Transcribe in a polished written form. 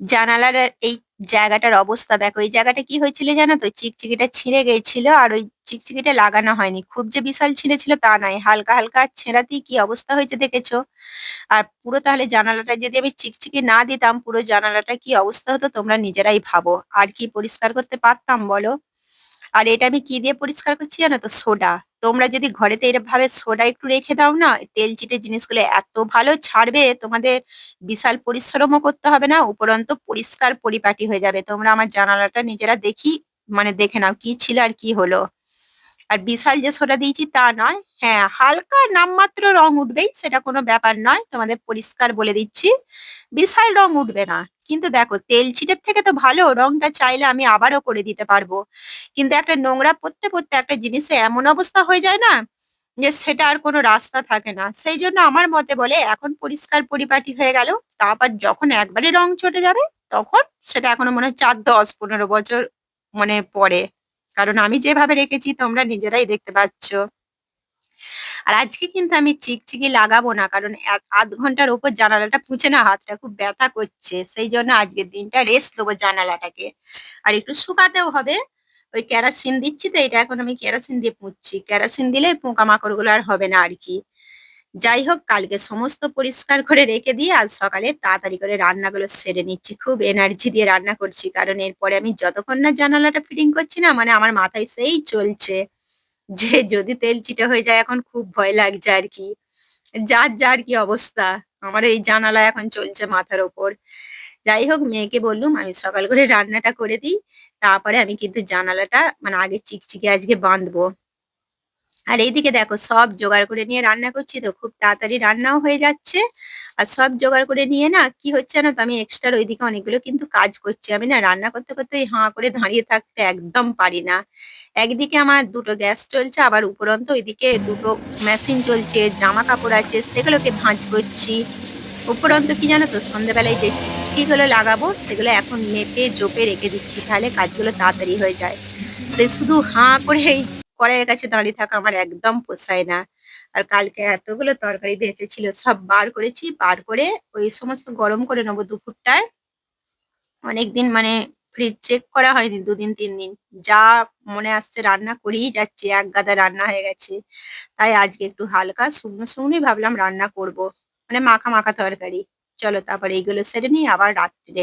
জানালার এই জায়গাটার অবস্থা দেখো। এই জায়গাটা কি হয়েছিল জানো তো? চিকচিকিটা ছিঁড়ে গিয়েছিল আর ওই চিকচিকিটা লাগানো হয়নি। খুব যে বিশাল ছিঁড়েছিল তা নয়। হালকা, হালকা ছেঁড়াতেই কি অবস্থা হয়েছে দেখেছো? আর পুরো তাহলে জানালাটা যদি আমি চিকচিকি না দিতাম, পুরো জানালাটা কি অবস্থা হতো তোমরা নিজেরাই ভাবো। আর কি পরিষ্কার করতে পারতাম বলো? আর এটা আমি কি দিয়ে পরিষ্কার করছি জানো তো? সোডা। তোমরা যদি ঘরেতে এরকম ভাবে সোডা একটু রেখে দাও না, তেল চিটে জিনিসগুলো এত ভালো ছাড়বে, তোমাদের বিশাল পরিশ্রমও করতে হবে না, উপরন্ত পরিষ্কার পরিপাটি হয়ে যাবে। তোমরা আমার জানালাটা নিজেরা দেখে নাও কি ছিল আর কি হলো। আর বিশাল যে সোডা দিয়েছি তা নয়, হ্যাঁ হালকা নামমাত্র রং উঠবেই, সেটা কোনো ব্যাপার নয়, তোমাদের পরিষ্কার বলে দিচ্ছি। বিশাল রং উঠবে না। কিন্তু দেখো, তেল চিটের থেকে তো ভালো রংটা চাইলে আমি আবারও করে দিতে পারবো। কিন্তু একটা নোংরা পড়তে পড়তে একটা জিনিসে এমন অবস্থা হয়ে যায় না, যে সেটা আর কোনো রাস্তা থাকে না। সেই জন্য আমার মতে বলে এখন পরিষ্কার পরিপাটি হয়ে গেল, তারপর যখন একবারে রং চটে যাবে, তখন সেটা এখনো মনে হয় 4, 10, 15 বছর মনে পড়ে। কারণ আমি যেভাবে রেখেছি তোমরা নিজেরাই দেখতে পাচ্ছ। আর আজকে কিন্তু আমি চিকচিকি লাগাবো না, কারণ আধ ঘন্টার উপর জানালাটা পুছে না হাতটা খুব ব্যথা করছে। সেই জন্য আজকের দিনটা রেস্ট দেবো জানালাটাকে। আর একটু শুকাতেও হবে। ওই কেরোসিন দিচ্ছি তো, এটা এখন আমি কেরোসিন দিয়ে পুঁতছি। কেরোসিন দিলে পোকামাকড় গুলো আর হবে না আর কি। যাই হোক, কালকে সমস্ত পরিষ্কার করে রেখে দিয়ে আজ সকালে তাড়াতাড়ি করে রান্নাগুলো সেরে নিচ্ছি। খুব এনার্জি দিয়ে রান্না করছি, কারণ এরপরে আমি যতক্ষণ না জানালাটা ফিটিং করছি না, মানে আমার মাথায় সেই চলছে যে যদি তেল চিটে হয়ে যায়, এখন খুব ভয় লাগছে আর কি। যার যার কি অবস্থা, আমার এই জানালা এখন চলছে মাথার ওপর। যাই হোক, মেয়েকে বললুম আমি সকাল করে রান্নাটা করে দিই, তারপরে আমি কিন্তু জানালাটা মানে আগে চিকচিকে আজকে বাঁধবো। আর এইদিকে দেখো, সব জোগাড় করে নিয়ে রান্না করছি তো খুব তাড়াতাড়ি রান্নাও হয়ে যাচ্ছে। আর সব জোগাড় করে নিয়ে না কি হচ্ছে না তো, আমি এক্সট্রা ওইদিকে অনেকগুলো কিন্তু কাজ করছি। আমি না রান্না করতে করতে ওই হাঁ করে দাঁড়িয়ে থাকতে একদম পারি না। একদিকে আমার দুটো গ্যাস চলছে, আবার উপরন্ত ওইদিকে দুটো মেশিন চলছে, জামা কাপড় আছে সেগুলোকে ভাঁজ করছি। উপরন্ত কি জানো তো, সন্ধ্যাবেলায় যে চিকচিকি গুলো লাগাবো সেগুলো এখন মেপে জোপে রেখে দিচ্ছি, তাহলে কাজগুলো তাড়াতাড়ি হয়ে যায়। সে শুধু হাঁ করে এই কড়াইয়ের কাছে দাঁড়িয়ে থাকা আমার একদম পোষায় না। আর কালকে এতগুলো তরকারি বেঁচেছিল, সব বার করেছি, বার করে ওই সমস্ত গরম করে নেবো দুপুরটায়। অনেকদিন মানে ফ্রিজ চেক করা হয়নি, 2 দিন 3 দিন। যা মনে আসছে রান্না করেই যাচ্ছি, এক গাদা রান্না হয়ে গেছে। তাই আজকে একটু হালকা শুকনো শুকনোই ভাবলাম রান্না করব, মানে মাখা মাখা তরকারি। চলো তারপরে এইগুলো সেরে নিই, আবার রাত্রে